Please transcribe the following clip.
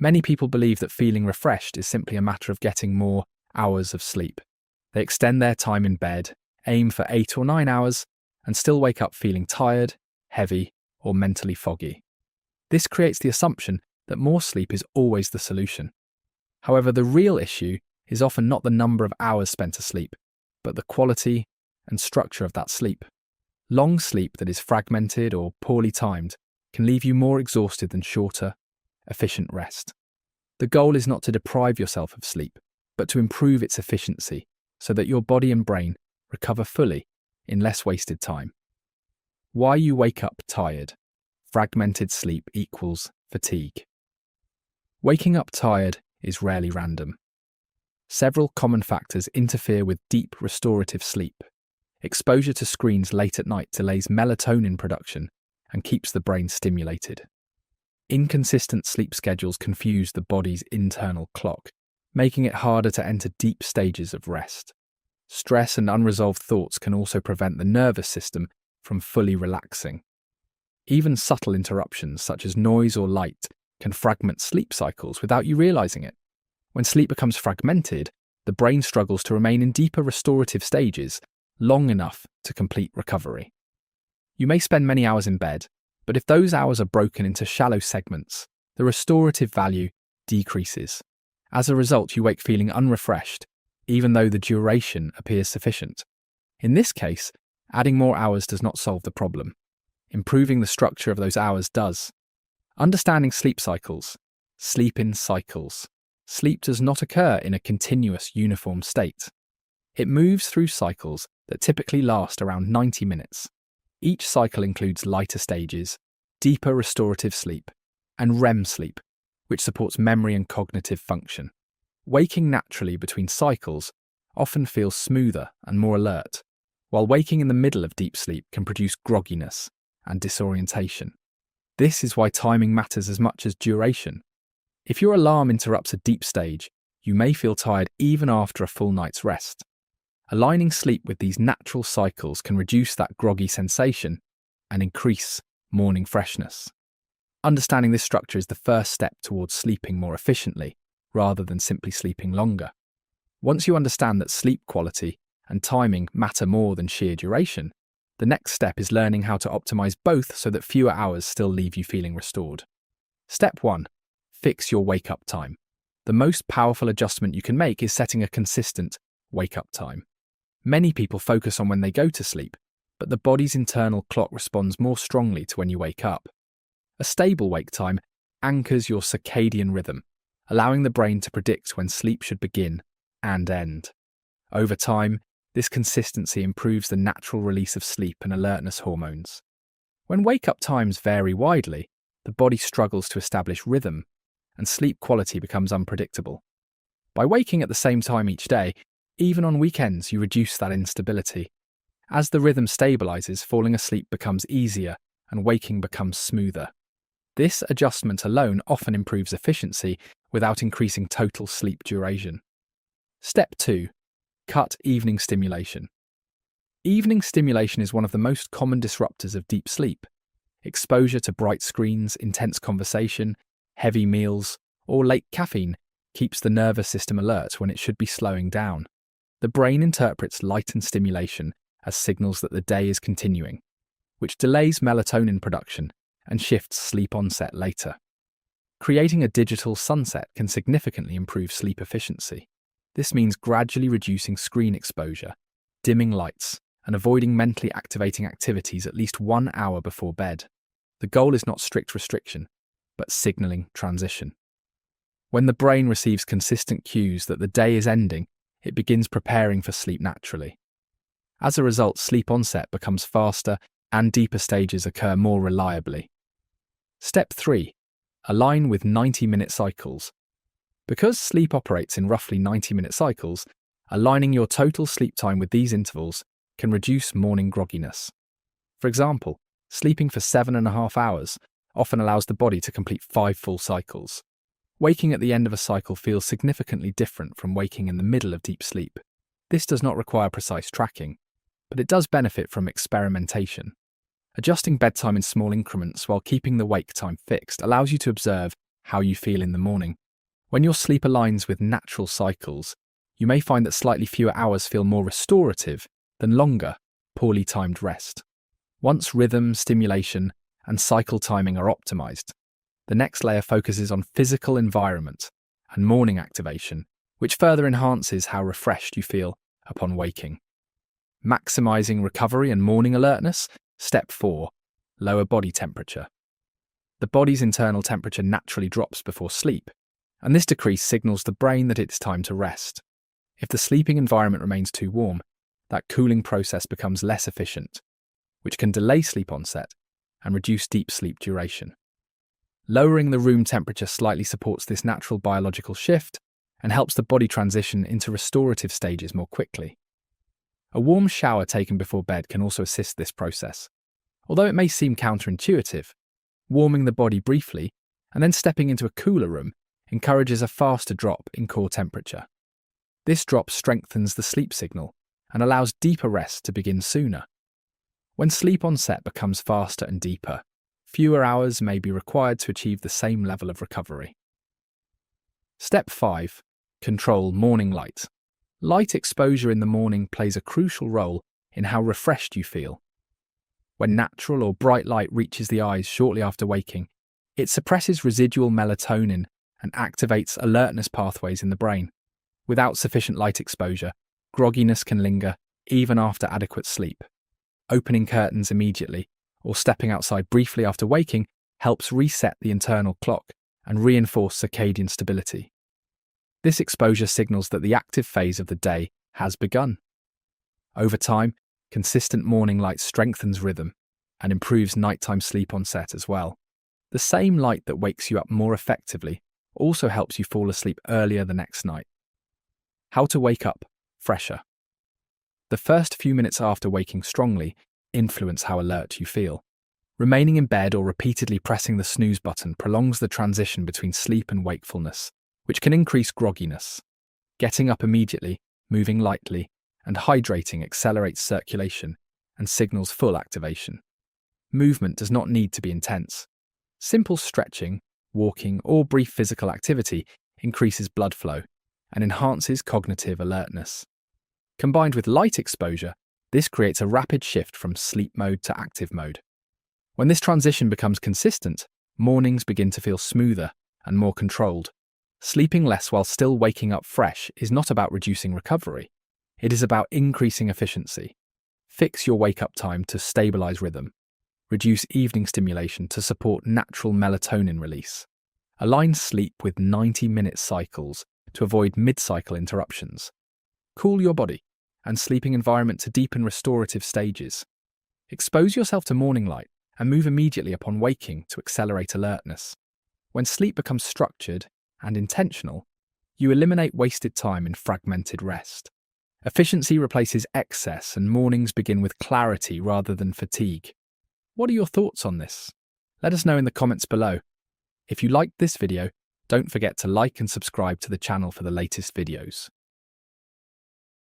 Many people believe that feeling refreshed is simply a matter of getting more hours of sleep. They extend their time in bed, aim for 8 or 9 hours, and still wake up feeling tired, heavy, or mentally foggy. This creates the assumption that more sleep is always the solution. However, the real issue is often not the number of hours spent asleep, but the quality and structure of that sleep. Long sleep that is fragmented or poorly timed can leave you more exhausted than shorter, efficient rest. The goal is not to deprive yourself of sleep, but to improve its efficiency so that your body and brain recover fully in less wasted time. Why you wake up tired. Fragmented sleep equals fatigue. Waking up tired is rarely random. Several common factors interfere with deep restorative sleep. Exposure to screens late at night delays melatonin production and keeps the brain stimulated. Inconsistent sleep schedules confuse the body's internal clock, making it harder to enter deep stages of rest. Stress and unresolved thoughts can also prevent the nervous system from fully relaxing. Even subtle interruptions such as noise or light can fragment sleep cycles without you realizing it. When sleep becomes fragmented, the brain struggles to remain in deeper restorative stages long enough to complete recovery. You may spend many hours in bed, but if those hours are broken into shallow segments, the restorative value decreases. As a result, you wake feeling unrefreshed, even though the duration appears sufficient. In this case, adding more hours does not solve the problem. Improving the structure of those hours does. Understanding sleep cycles. Sleep in cycles. Sleep does not occur in a continuous, uniform state. It moves through cycles that typically last around 90 minutes. Each cycle includes lighter stages, deeper restorative sleep, and REM sleep, which supports memory and cognitive function. Waking naturally between cycles often feels smoother and more alert, while waking in the middle of deep sleep can produce grogginess and disorientation. This is why timing matters as much as duration. If your alarm interrupts a deep stage, you may feel tired even after a full night's rest. Aligning sleep with these natural cycles can reduce that groggy sensation and increase morning freshness. Understanding this structure is the first step towards sleeping more efficiently, rather than simply sleeping longer. Once you understand that sleep quality and timing matter more than sheer duration, the next step is learning how to optimize both so that fewer hours still leave you feeling restored. Step 1. Fix your wake-up time. The most powerful adjustment you can make is setting a consistent wake-up time. Many people focus on when they go to sleep, but the body's internal clock responds more strongly to when you wake up. A stable wake time anchors your circadian rhythm, allowing the brain to predict when sleep should begin and end. Over time, this consistency improves the natural release of sleep and alertness hormones. When wake-up times vary widely, the body struggles to establish rhythm, and sleep quality becomes unpredictable. By waking at the same time each day, even on weekends, you reduce that instability. As the rhythm stabilizes, falling asleep becomes easier and waking becomes smoother. This adjustment alone often improves efficiency without increasing total sleep duration. Step 2. Cut evening stimulation. Evening stimulation is one of the most common disruptors of deep sleep. Exposure to bright screens, intense conversation, heavy meals, or late caffeine keeps the nervous system alert when it should be slowing down. The brain interprets light and stimulation as signals that the day is continuing, which delays melatonin production and shifts sleep onset later. Creating a digital sunset can significantly improve sleep efficiency. This means gradually reducing screen exposure, dimming lights, and avoiding mentally activating activities at least 1 hour before bed. The goal is not strict restriction, but signaling transition. When the brain receives consistent cues that the day is ending, it begins preparing for sleep naturally. As a result, sleep onset becomes faster and deeper stages occur more reliably. Step 3. Align with 90-minute cycles. Because sleep operates in roughly 90-minute cycles, aligning your total sleep time with these intervals can reduce morning grogginess. For example, sleeping for 7.5 hours often allows the body to complete 5 full cycles. Waking at the end of a cycle feels significantly different from waking in the middle of deep sleep. This does not require precise tracking, but it does benefit from experimentation. Adjusting bedtime in small increments while keeping the wake time fixed allows you to observe how you feel in the morning. When your sleep aligns with natural cycles, you may find that slightly fewer hours feel more restorative than longer, poorly timed rest. Once rhythm, stimulation, and cycle timing are optimized, the next layer focuses on physical environment and morning activation, which further enhances how refreshed you feel upon waking. Maximizing recovery and morning alertness. Step 4. Lower body temperature. The body's internal temperature naturally drops before sleep, and this decrease signals the brain that it's time to rest. If the sleeping environment remains too warm, that cooling process becomes less efficient, which can delay sleep onset and reduce deep sleep duration. Lowering the room temperature slightly supports this natural biological shift and helps the body transition into restorative stages more quickly. A warm shower taken before bed can also assist this process. Although it may seem counterintuitive, warming the body briefly and then stepping into a cooler room encourages a faster drop in core temperature. This drop strengthens the sleep signal and allows deeper rest to begin sooner. When sleep onset becomes faster and deeper, fewer hours may be required to achieve the same level of recovery. Step 5. Control morning light. Light exposure in the morning plays a crucial role in how refreshed you feel. When natural or bright light reaches the eyes shortly after waking, it suppresses residual melatonin and activates alertness pathways in the brain. Without sufficient light exposure, grogginess can linger even after adequate sleep. Opening curtains immediately or stepping outside briefly after waking helps reset the internal clock and reinforce circadian stability. This exposure signals that the active phase of the day has begun. Over time, consistent morning light strengthens rhythm and improves nighttime sleep onset as well. The same light that wakes you up more effectively also helps you fall asleep earlier the next night. How to wake up fresher. The first few minutes after waking strongly influence how alert you feel. Remaining in bed or repeatedly pressing the snooze button prolongs the transition between sleep and wakefulness, which can increase grogginess. Getting up immediately, moving lightly, and hydrating accelerates circulation and signals full activation. Movement does not need to be intense. Simple stretching, walking, or brief physical activity increases blood flow and enhances cognitive alertness. Combined with light exposure, this creates a rapid shift from sleep mode to active mode. When this transition becomes consistent, mornings begin to feel smoother and more controlled. Sleeping less while still waking up fresh is not about reducing recovery. It is about increasing efficiency. Fix your wake-up time to stabilize rhythm. Reduce evening stimulation to support natural melatonin release. Align sleep with 90-minute cycles to avoid mid-cycle interruptions. Cool your body and sleeping environment to deepen restorative stages. Expose yourself to morning light and move immediately upon waking to accelerate alertness. When sleep becomes structured and intentional, you eliminate wasted time in fragmented rest. Efficiency replaces excess and mornings begin with clarity rather than fatigue. What are your thoughts on this? Let us know in the comments below. If you liked this video, don't forget to like and subscribe to the channel for the latest videos.